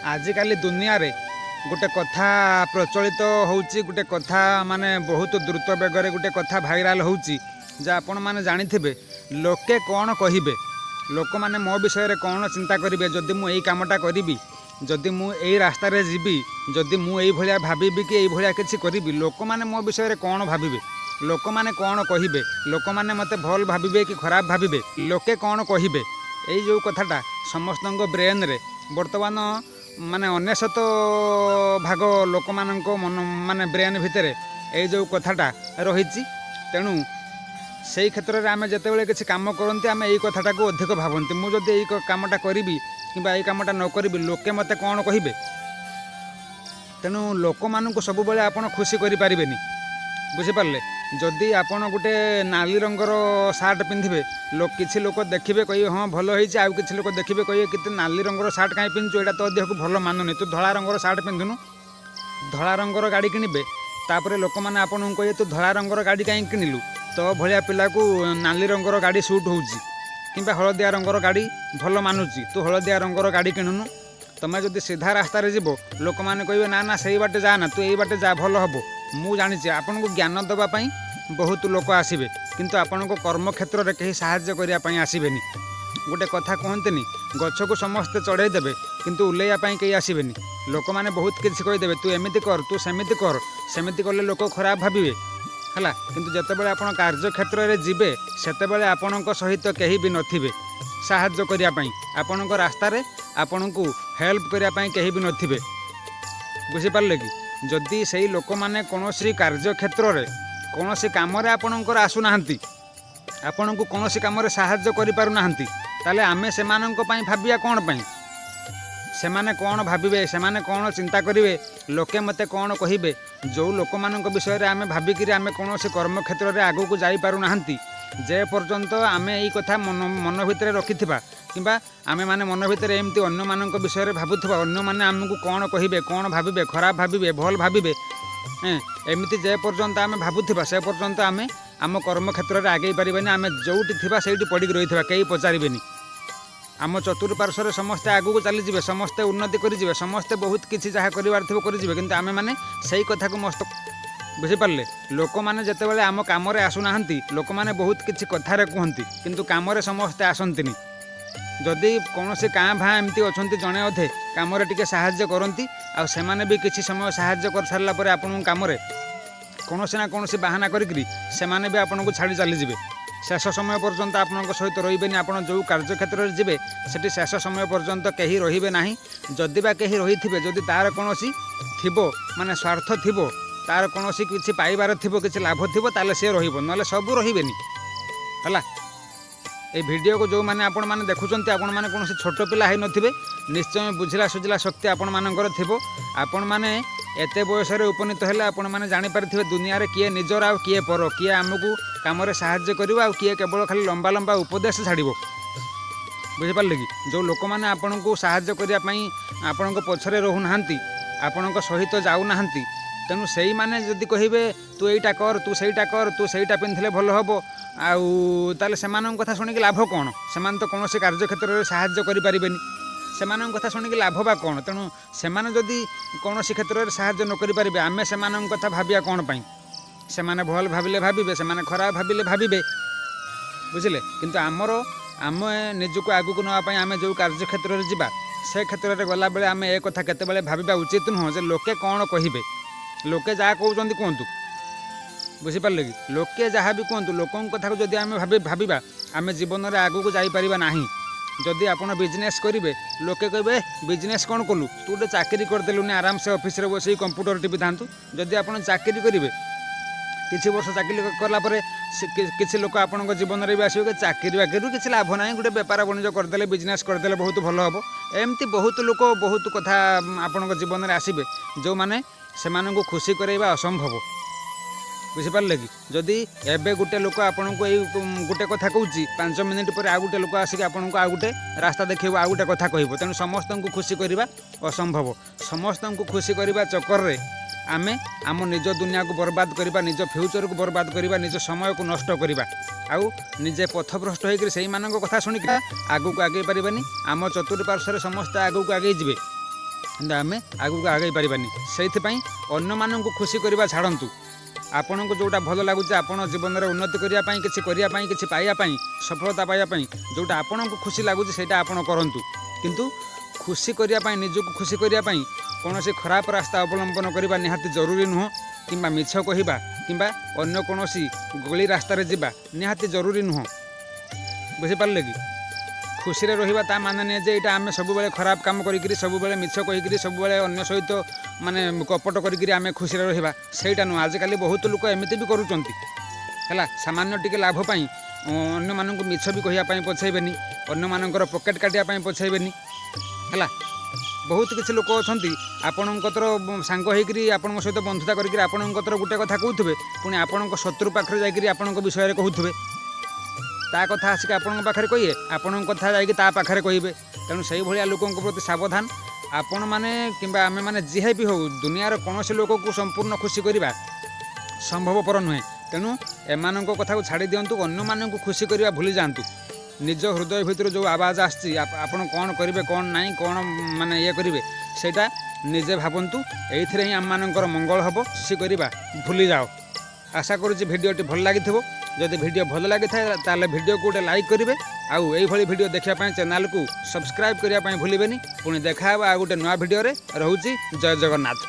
आजिकाली दुनिया रे गोटे कथा प्रचलित होउची गोटे कथा माने बहुत द्रुत बेगर गोटे कथा भाइराल होउची जे आपण माने जानिथिबे लोके कौन कहिबे लोक माने मो विषय रे कौन चिंता करिवे जदि मु एई कामटा करिवि जदि मु एई रास्ता रे जीवी जदि मु एई भलिया भाबिबि कि एई भलिया किछि करिवि लोक माने मो विषय रे कौन भाबिबे लोक माने कौन कहिबे लोक माने मते भल भाबिबे कि खराब भाबिबे लोके कौन कहिबे एई जो कथाटा समस्तंग ब्रेन रे वर्तमान माने 99 भाग लोक मानक मन माने ब्रेन भितर ये जो कथाटा रही तेणु से क्षेत्र में आम जिते किसी कम करती आम यही कथाटा को अधिक भावती मुझे यही कमटा करी कि यही कमटा न करी लोके मत कौन कहे तेणु लोक मानू सब बेले आप खुशी करें बुझीपारे जदि आपण गोटे नाली रंगर सार्ट पिंधे किसी लोक देखिए कहे हाँ भल होती आउ कि लोक देखिए कहे कि नाली रंगर सार्ट कहीं पिंधु यहाँ तो देह को भल मानुनी तू धला रंगर सार्ट पिंधुनु धला रंगर गाड़ी किणवे तापर लोक मैंने आपको कहे तू धला रंगर गाड़ी कहीं किणिलु तो भाया पिला को नाली रंगर गाड़ी सुट होची कि हलदिया रंगर गाड़ी भल मानुची तू हलदिया रंगर गाड़ी किणुनु तुम्हें जदि सीधा रास्तार जीव लोक मैंने कहे ना ना से बाटे जा ना तू यही बाटे जा भल हम मु जानी आपन को ज्ञान देवाई बहुत लोक आसबे किंतु आपण को कर्म क्षेत्र में कहीं साहाय्य करने आसबेनि गोटे कथा कहते गछ को समस्ते चढ़ईदेवे किंतु उल्लैया कहीं आसबेनि लोक मैंने बहुत किसी कहीदेवे तू एमती कर तू सेमती कर सेमती कले लोक खराब भाविबे है किंतु जितेबाला आप कार्य क्षेत्र में जीवे से आपण सहित कहीं भी नथिबे साहाय्य करने आपण रास्तार आपण को हेल्प करने कहीं भी नथिबे बुझीपारे कि जदि से लोक मैंने कौन कार्य क्षेत्र में कौन कम आपणकर आसुना आपण को कौन कम साहाय्य करें आमे से भाविया कौन पाई से कौन भावे से कौन चिंता करेंगे लोके मते कौन कहे जो लोक मान विषय में आम भाविकी आम कौन कर्म क्षेत्र में आगू को जापरूना जे पर्यंत आम यही कथा मन भितर रखि कि आम मैंने मन भितर एमती अन्य मान विषय में भावुवा अन्य मैंने आमको कौन कहे कौन भावे खराब भावे भल भावे एमती जे पर्यंत आम भावुवा से पर्यंत आम आम कर्म क्षेत्र में आगे पारे आम जोटी से पड़ी रही कहीं पचारे आम चतुर्पार्श्वर समस्ते आगू को चलीजे समस्ते उन्नति करेंगे समस्ते बहुत किसी जहाँ करेंगे कि आम मैंने से कथा को मस्त बुझीपारे लोक मैंने जिते आम कम आसुना लोक मैंने बहुत किसी कथार कहती किंतु कम समस्ते आसती जदि कौन से काँ भाँ एमती अच्छा जड़े अधे कम टे साहाय्य करती आने भी किसी समय साहाय्य कर सारापर आपण कम कौन ना कौन बाहाना करी भी आपन को छाड़ी चलीजे शेष समय पर्यंत आपण सहित रही आप जो कार्य क्षेत्र में जी से शेष समय पर्यंत कहीं रे ना जदि बा कहीं रही थे जदि तार कौन थी माने स्वार्थ थी तार कौन किसी पाइबार थी किसी लाभ थी ताले सी ना सब रे है ये वीडियो को जो मैंने आपण मैंने देखुंत आपण मैंने कौन छोट पिला है नथिबे निश्चय बुझला सुझला शक्ति आपण मानकर थिबो आपण मैंने एते बयस उपनीत हेले आपण मैंने जानी पारिथिबे दुनिया रे किए निजर आ किए पर किए आमको काम साहाय्य करिवो आ किए केवल खाली लंबा लंबा उपदेश छाड़िबो बुझिपारे कि जो लोक मैंने आपण को साहाय्य करिया पई आपण को पछरे रहु नाहंती आपण को सहित जाऊ नाहंती तेणु से मैंने जदि कहे तू यहीटा कर तू सहीटा कर तू सहीटा पिंधले भल हम आउ से कथा शुणिक लाभ कौन से तो कौन से कार्य क्षेत्र में साहाय्य करें से कथा शुणिक लाभ बा कौन तेणु से जदि कौन क्षेत्र में साहाय्य न करें आम से कथा भाविया कौन पाई से भल भाविले भावे से खराब भाविले भावे बुझे किंतु आमर आम निजक आगू नापी आम जो कार्य क्षेत्र में जावा से क्षेत्र में गला बेले आम एक कथा केते भाविबा उचित नुह जे लोके कौन कहे लोके जहाँ कहते कहतु बुझीपारे कि लोके जहाँ भी कहतु लोकों कथा को जदि आम भाविबा आम जीवन में आगू को जापर ना जदि आप बिजनेस करेंगे लोके कहे बिजनेस कौन कलु तू गोटे चाकरी करदेलुनि आराम से ऑफिस रे बस कंप्यूटर टीपी था जदि आप चाकरी करेंगे किसी वर्ष चाकरी कलापर किसी लोक आपण जीवन में भी आसो चाकरी बाकरी किसी लाभ ना गोटे बेपार वाणिज्य करदे बिजनेस करदे बहुत भल हम एमती बहुत लोक बहुत कथा आपण जीवन में आसबे जो मैंने से खुशी करवा असंभव बुझीपारे कि जदि एबे गोटे लोक आपन को गोटे कथा कहूँ 5 मिनिट पर आउ गोटे लोक आसिक आपन को आउ गोटे रास्ता देखो आउ गोटे कथा कह तेणु समस्त को खुशी करवा असंभव समस्त को खुशी करवा चक्कर में आमे आम निज दुनिया को बर्बाद करवा निज फ्यूचर को बर्बाद करवा निज समय को नष्ट करवा आउ निजे पथभ्रष्ट होकर से कथा शुणिक आगू को आगे पारे आम चतुर्पार्श्वर समस्त आगू को आगे जी କିନ୍ତୁ ଆମେ ଆଗକୁ ଆଗେଇ ପାରିବାନି। ସେଇଥିପାଇଁ ଅନ୍ୟମାନଙ୍କୁ ଖୁସି କରିବା ଛାଡ଼ନ୍ତୁ। ଆପଣଙ୍କୁ ଯେଉଁଟା ଭଲ ଲାଗୁଛି, ଆପଣ ଜୀବନରେ ଉନ୍ନତି କରିବା ପାଇଁ, କିଛି କରିବା ପାଇଁ, କିଛି ପାଇବା ପାଇଁ, ସଫଳତା ପାଇବା ପାଇଁ ଯେଉଁଟା ଆପଣଙ୍କୁ ଖୁସି ଲାଗୁଛି ସେଇଟା ଆପଣ କରନ୍ତୁ। କିନ୍ତୁ ଖୁସି କରିବା ପାଇଁ, ନିଜକୁ ଖୁସି କରିବା ପାଇଁ କୌଣସି ଖରାପ ରାସ୍ତା ଅବଲମ୍ବନ କରିବା ନିହାତି ଜରୁରୀ ନୁହଁ, କିମ୍ବା ମିଛ କହିବା କିମ୍ବା ଅନ୍ୟ କୌଣସି ଗଳି ରାସ୍ତାରେ ଯିବା ନିହାତି ଜରୁରୀ ନୁହଁ। ବୁଝିପାରିଲେ କି? ଖୁସିରେ ରହିବା ତା ମାନେ ନୁହେଁ ଯେ ଏଇଟା ଆମେ ସବୁବେଳେ ଖରାପ କାମ କରିକିରି, ସବୁବେଳେ ମିଛ କହିକିରି, ସବୁବେଳେ ଅନ୍ୟ ସହିତ ମାନେ କପଟ କରିକିରି ଆମେ ଖୁସିରେ ରହିବା, ସେଇଟା ନୁହଁ। ଆଜିକାଲି ବହୁତ ଲୋକ ଏମିତି ବି କରୁଛନ୍ତି ହେଲା, ସାମାନ୍ୟ ଟିକେ ଲାଭ ପାଇଁ ଅନ୍ୟମାନଙ୍କୁ ମିଛ ବି କହିବା ପାଇଁ ପଛେଇବେନି, ଅନ୍ୟମାନଙ୍କର ପକେଟ୍ କାଟିବା ପାଇଁ ପଛେଇବେନି ହେଲା। ବହୁତ କିଛି ଲୋକ ଅଛନ୍ତି ଆପଣଙ୍କର ସାଙ୍ଗ ହେଇକିରି, ଆପଣଙ୍କ ସହିତ ବନ୍ଧୁତା କରିକିରି ଆପଣଙ୍କର ଗୋଟେ କଥା କହୁଥିବେ, ପୁଣି ଆପଣଙ୍କ ଶତ୍ରୁ ପାଖରେ ଯାଇକିରି ଆପଣଙ୍କ ବିଷୟରେ କହୁଥିବେ। ତା କଥା ଆସିକି ଆପଣଙ୍କ ପାଖରେ କହିବେ, ଆପଣଙ୍କ କଥା ଯାଇକି ତା ପାଖରେ କହିବେ। ତେଣୁ ସେଇଭଳିଆ ଲୋକଙ୍କ ପ୍ରତି ସାବଧାନ। ଆପଣମାନେ କିମ୍ବା ଆମେମାନେ ଯିଏ ବି ହେଉ, ଦୁନିଆର କୌଣସି ଲୋକକୁ ସମ୍ପୂର୍ଣ୍ଣ ଖୁସି କରିବା ସମ୍ଭବପର ନୁହେଁ। ତେଣୁ ଏମାନଙ୍କ କଥାକୁ ଛାଡ଼ି ଦିଅନ୍ତୁ, ଅନ୍ୟମାନଙ୍କୁ ଖୁସି କରିବା ଭୁଲି ଯାଆନ୍ତୁ। ନିଜ ହୃଦୟ ଭିତରୁ ଯେଉଁ ଆବାଜ ଆସିଛି, ଆପଣ କ'ଣ କରିବେ, କ'ଣ ନାହିଁ, କ'ଣ ମାନେ ଇଏ କରିବେ, ସେଇଟା ନିଜେ ଭାବନ୍ତୁ। ଏଇଥିରେ ହିଁ ଆମମାନଙ୍କର ମଙ୍ଗଳ ହେବ। ଖୁସି କରିବା ଭୁଲି ଯାଅ। ଆଶା କରୁଛି ଭିଡ଼ିଓଟି ଭଲ ଲାଗିଥିବ। ଯଦି ଭିଡ଼ିଓ ଭଲ ଲାଗିଥାଏ ତାହେଲେ ଭିଡ଼ିଓକୁ ଗୋଟେ ଲାଇକ୍ କରିବେ, ଆଉ ଏଇଭଳି ଭିଡ଼ିଓ ଦେଖିବା ପାଇଁ ଚ୍ୟାନେଲକୁ ସବସ୍କ୍ରାଇବ୍ କରିବା ପାଇଁ ଭୁଲିବେନି। ପୁଣି ଦେଖା ହେବ ଆଉ ଗୋଟେ ନୂଆ ଭିଡ଼ିଓରେ। ରହୁଛି, ଜୟ ଜଗନ୍ନାଥ।